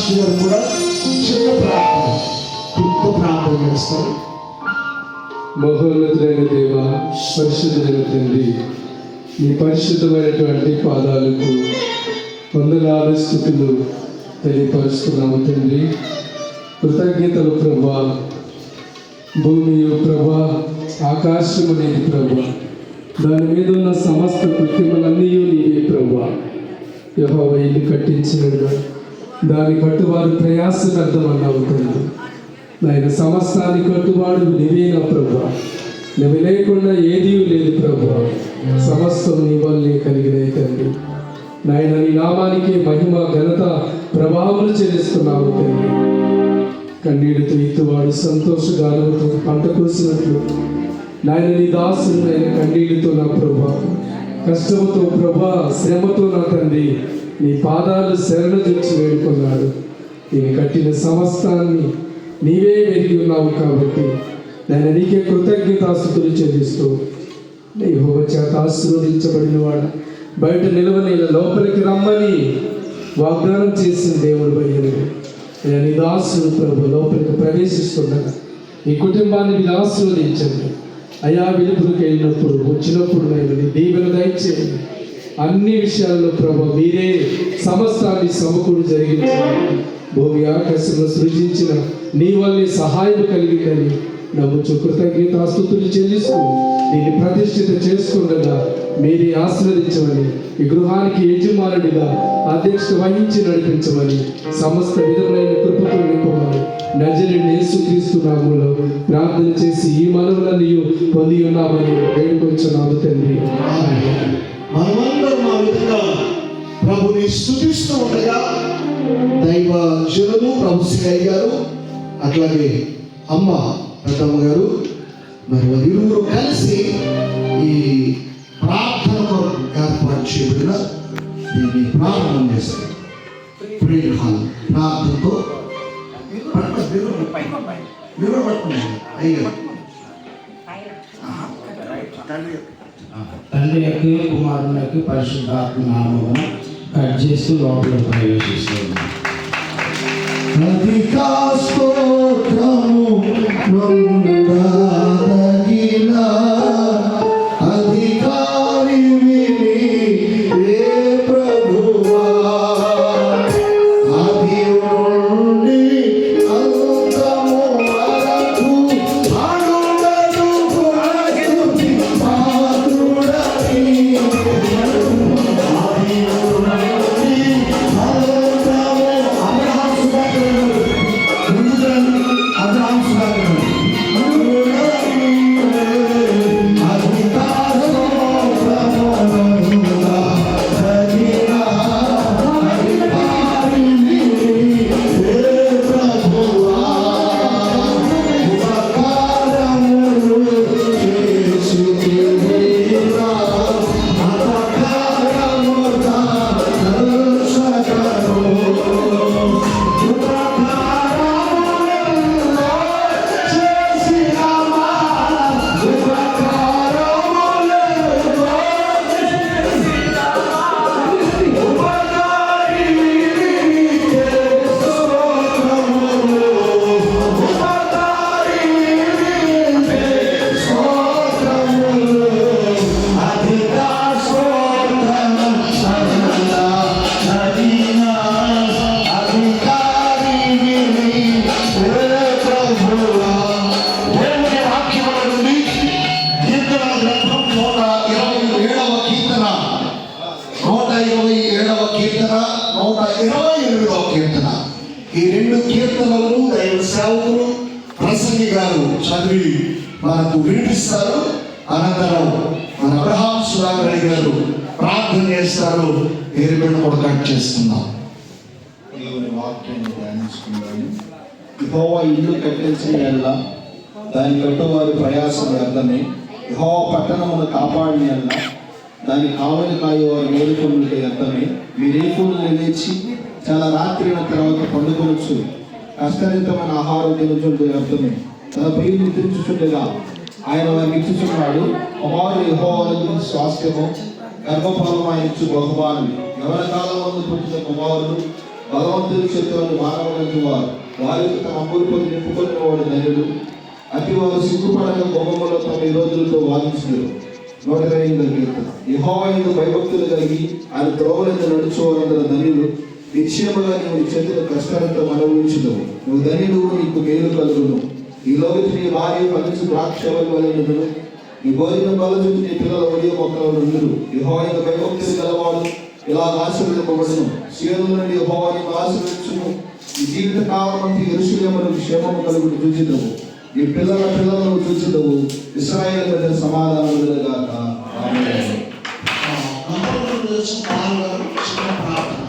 Pastor గారు కూడా చిన్న ప్రార్థన చేస్తారు. మహోన్నతులైన దేవ, పరిశుద్ధులైన తండ్రి, మీ పరిశుద్ధమైనటువంటి పాదాలకు వందనాలు స్తుతులు తెలియపరుస్తున్నాము తండ్రి. కృతజ్ఞతలు ప్రభా. భూమియు ప్రభా, ఆకాశము నీది ప్రభా, దాని మీద ఉన్న సమస్త కృత్యములన్నీ నీవే ప్రభా. యెహోవా ఇల్లు కట్టించిన దాని కట్టువారు ప్రయాసమర్థమన్నావు తండ్రి. నాయన సమస్తాన్ని కట్టువాడు నీవేనా ప్రభా. నువ్వు లేకుండా ఏదీ లేదు ప్రభా. సమస్తం నీ వల్లే కలిగినాయి తండ్రి. నాయన నీ నామానికి మహిమ ఘనత ప్రభావాలు చెల్లిస్తున్నావు తండ్రి. కన్నీటితో ఇతువాడు సంతోషగానముతో పంట కోసినట్లు నాయన నీ దాసుడు నాయన కన్నీటితో నా ప్రభా, కష్టముతో ప్రభా, శ్రమతో నా తండ్రి నీ పాదాలు శరణజొచ్చి వేడుకున్నాడు. నేను కట్టిన సమస్తాన్ని నీవే ఎరిగి ఉన్నావు కాబట్టి నేను నీకే కృతజ్ఞతాస్తుతులు చెల్లిస్తూ యెహోవా చేత ఆశీర్వదించబడిన వాడు బయట నిలవని లోపలికి రమ్మని వాగ్దానం చేసిన దేవుడు బయలు నీ దాసుడు ప్రభు లోపలికి ప్రవేశిస్తుండగా ఈ కుటుంబాన్ని మీరు ఆశీర్వదించండి అయా. వెలుపులకు వెళ్ళినప్పుడు వచ్చినప్పుడు నేను నీ దీవెన దయచేయండి. అన్ని విషయాల్లో ప్రభు మీరే సమస్తాన్ని సమకూడి జరిగించండి. భూమి ఆకాశంలో సృజించిన నీ వల్లే సహాయం కలిగిందని నమ్ముచు కృతజ్ఞతాస్తుతులు చెల్లిస్తూ దీన్ని ప్రతిష్ఠిత చేసుకుండగా మీరే ఆశీర్వదించమని, ఈ గృహానికి యజమానుడిగా అధ్యక్షత వహించి నడిపించమని, సమస్త విధములైన కృపతో నింపమని నజరేయుడైన యేసుక్రీస్తు నామములో ప్రార్థన చేసి ఈ మనవులన్నీ పొంది ఉన్నామని వేడుకొంచున్నాము తండ్రి. మనమందరం ఆ విధంగా ప్రభుని స్తుతిస్తూ ఉండగా దైవ జనులు ప్రభు సింగయ్య గారు అట్లాగే అమ్మ ప్రథమ గారు మరి వారిరువురు కలిసి ఈ ప్రార్థనతో ఏర్పాటు చేయబడిన దీన్ని ప్రారంభం చేస్తారు. ప్రేయర్ హాల్ ప్రార్థనతో తండ్రి యొక్క కుమారునికి పరిశుద్ధాత్మ నామమున కట్ చేస్తూ లోపల ప్రవేశిస్తున్నాం. అధికా స్తోత్రము నొందదగిన అధికారివి నీవే ప్రభువా. ఆది నుండి అంతము వరకు అణువణువు స్తుతి పాత్రుడని. ఆది నుండి అంతము అబ్రహాం సుధాకర్ ఈ రెండు కీర్తనలను దైవ సేవకులు ప్రసంగి గారు చదివి మనకు వినిపిస్తారు. అనంతరం మన అబ్రహాం సుధాకర్ గారు ప్రార్థన చేస్తారు. పేరు బిడ్డ కూడా కట్ చేస్తున్నాం. దేవుని వాక్యాన్ని ధ్యానించుకుందాము. యెహోవా ఇల్లు కట్టించిన ఎడల దాని కట్టువారి ప్రయాసం వ్యర్థమే. యెహోవా పట్టణమును కాపాడిన ఎడల దాని కావలి కాయవారు మేలుకొనుట వ్యర్థమే. మీరేకులు లేచి చాలా రాత్రి తర్వాత పండుకొనొచ్చు, కష్టరహితమైన ఆహారం తినుచుంటే వ్యర్థమే. తన ప్రియులు నిద్రించుచుండగా ఆయన వారికి ఇచ్చుచున్నాడు. కుమారుడు యెహోవాకు స్వాస్థ్యము, గర్భఫలము ఆయన ఇచ్చు బహుమానం. యవన కాలం పుట్టిన కుమారుడు బలవంతుల చేతులను మానవులంటి వారు వారికి తమ అమూల్పతి నింపుకొని వాడు ధన్యుడు. అతి వారు సిగ్గుపడక బొమ్మలో తమ ఈ రోజులతో వాదించలేరు. 128వ కీర్తన. యెహోవా యందు భయభక్తులు కలిగి ఆయన త్రోవలందు నడుచువారందరూ ధన్యులు. నిశ్చయముగా నీవు నీ చేతుల కష్టాలతో అనుభవించుదువు. నువ్వు ధన్యుడు, నీకు మేలు కలుగును. ఈ లోకి నీ భార్య ఫలించు ద్రాక్షవల్లి వలె నీ భోజనం కలుగు, నీ పిల్లల ఒడియ మొక్కల నుండి. యెహోవా యందు భయభక్తులు గలవాడు ఇలా ఆశీర్వదింపబడును. సీయోను నుండి యెహోవా నిన్ను ఆశీర్వదించును. నీ జీవిత కాలమంతా యెరూషలేమునకు క్షేమము కలుగును చూచిదవు. నీ పిల్లల పిల్లలను చూచిదవు. ఇశ్రాయేలు మీద సమాధానం కలుగుగాక. ఆమేన్. చిన్న ప్రార్థన.